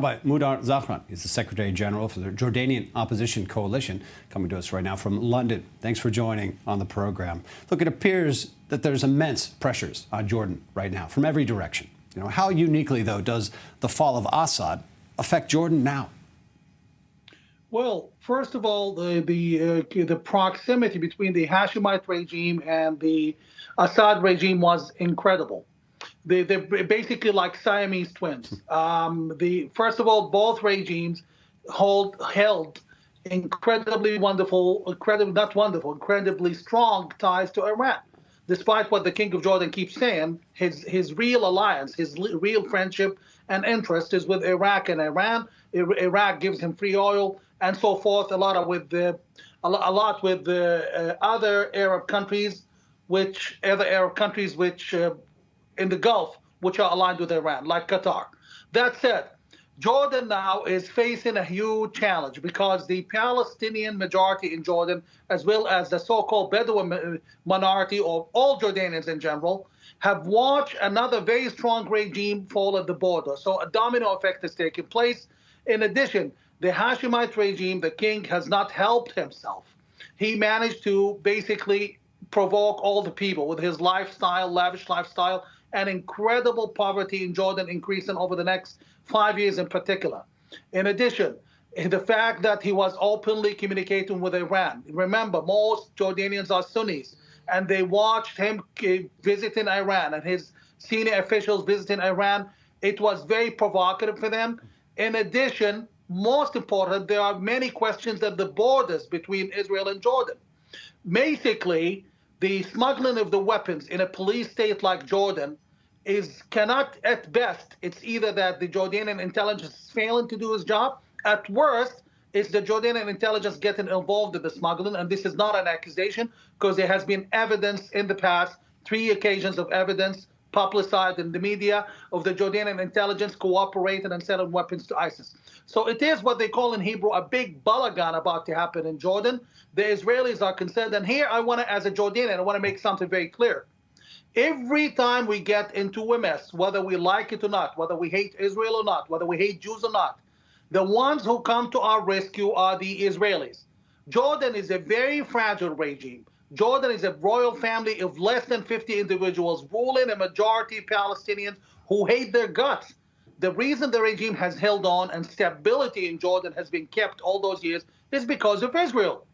By Mudar Zahran. He's the Secretary General for the Jordanian Opposition Coalition, coming to us right now from London. Thanks for joining on the program. Look, it appears that there's immense pressures on Jordan right now from every direction. How uniquely, though, does the fall of Assad affect Jordan now? Well, first of all, the proximity between the Hashemite regime and the Assad regime was incredible. They're basically like Siamese twins. First of all, both regimes held incredibly strong ties to Iran. Despite what the King of Jordan keeps saying, his real alliance, his real friendship and interest is with Iraq and Iran. Iraq gives him free oil and so forth. A lot with the other Arab countries, which in the Gulf, which are aligned with Iran, like Qatar. That said, Jordan now is facing a huge challenge because the Palestinian majority in Jordan, as well as the so-called Bedouin minority, or all Jordanians in general, have watched another very strong regime fall at the border. So a domino effect is taking place. In addition, the Hashemite regime, the king, has not helped himself. He managed to basically provoke all the people with his lifestyle, lavish lifestyle, and incredible poverty in Jordan increasing over the next 5 years in particular. In addition, the fact that he was openly communicating with Iran. Remember, most Jordanians are Sunnis, and they watched him visiting Iran and his senior officials visiting Iran. It was very provocative for them. In addition, most important, there are many questions at the borders between Israel and Jordan. Basically, the smuggling of the weapons in a police state like Jordan cannot, at best, it's either that the Jordanian intelligence is failing to do its job. At worst, it's the Jordanian intelligence getting involved in the smuggling, and this is not an accusation because there has been evidence in the past, 3 occasions of evidence publicized in the media of the Jordanian intelligence cooperating and selling weapons to ISIS. So it is what they call in Hebrew a big balagan about to happen in Jordan. The Israelis are concerned. And here I want to, as a Jordanian, I want to make something very clear. Every time we get into a mess, whether we like it or not, whether we hate Israel or not, whether we hate Jews or not, the ones who come to our rescue are the Israelis. Jordan is a very fragile regime. Jordan is a royal family of less than 50 individuals ruling a majority of Palestinians who hate their guts. The reason the regime has held on and stability in Jordan has been kept all those years is because of Israel.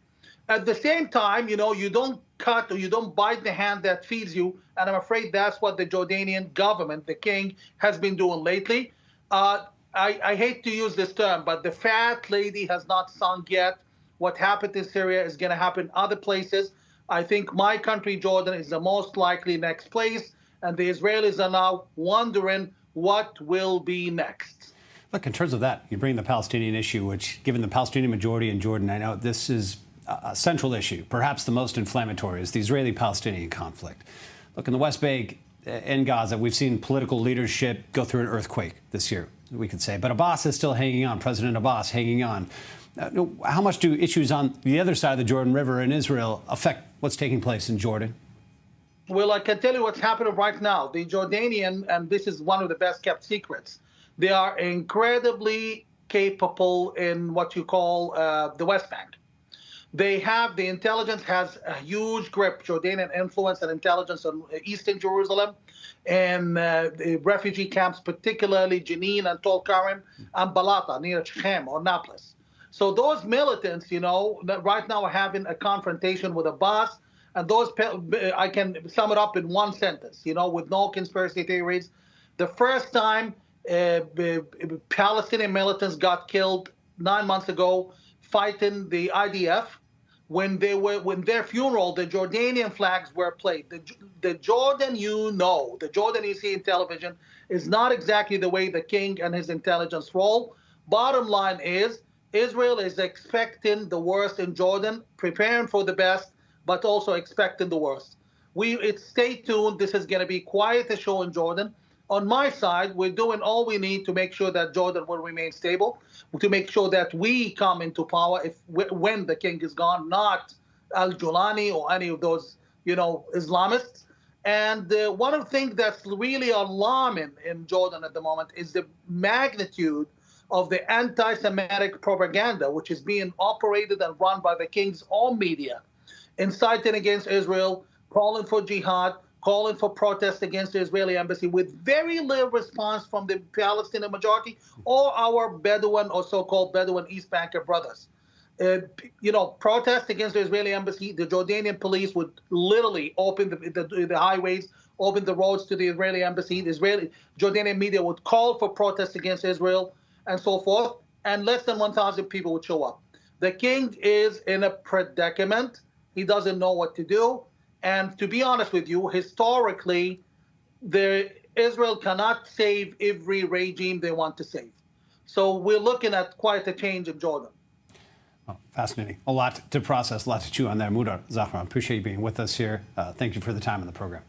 At the same time, you don't cut or you don't bite the hand that feeds you. And I'm afraid that's what the Jordanian government, the king, has been doing lately. I hate to use this term, but the fat lady has not sunk yet. What happened in Syria is going to happen other places. I think my country, Jordan, is the most likely next place. And the Israelis are now wondering what will be next. Look, in terms of that, you bring the Palestinian issue, which, given the Palestinian majority in Jordan, I know this is a central issue, perhaps the most inflammatory, is the Israeli-Palestinian conflict. Look, in the West Bank, in Gaza, we've seen political leadership go through an earthquake this year, we could say. But Abbas is still hanging on, President Abbas hanging on. How much do issues on the other side of the Jordan River in Israel affect what's taking place in Jordan? Well, I can tell you what's happening right now. The Jordanian, and this is one of the best kept secrets, they are incredibly capable in what you call the West Bank. The intelligence has a huge grip, Jordanian influence and intelligence on eastern Jerusalem and the refugee camps, particularly Jenin and Tol Karim and Balata near Shechem or Nablus. So those militants, right now are having a confrontation with Abbas, and I can sum it up in one sentence, with no conspiracy theories. The first time Palestinian militants got killed 9 months ago fighting the IDF, when their funeral, the Jordanian flags were played. The Jordan the Jordan you see in television is not exactly the way the king and his intelligence roll. Bottom line is, Israel is expecting the worst in Jordan, preparing for the best, but also expecting the worst. Stay tuned. This is going to be quite a show in Jordan. On my side, we're doing all we need to make sure that Jordan will remain stable, to make sure that we come into power when the king is gone, not al-Julani or any of those, Islamists. And one of the things that's really alarming in Jordan at the moment is the magnitude of the anti-Semitic propaganda, which is being operated and run by the king's own media, inciting against Israel, calling for jihad, calling for protest against the Israeli embassy, with very little response from the Palestinian majority or our Bedouin or so-called Bedouin East Banker brothers. Protest against the Israeli embassy, the Jordanian police would literally open the highways, open the roads to the Israeli embassy. The Israeli Jordanian media would call for protests against Israel and so forth, and less than 1,000 people would show up. The king is in a predicament. He doesn't know what to do. And to be honest with you, historically, Israel cannot save every regime they want to save. So we're looking at quite a change in Jordan. Oh, fascinating. A lot to process, a lot to chew on there. Mudar Zahran, appreciate you being with us here. Thank you for the time on the program.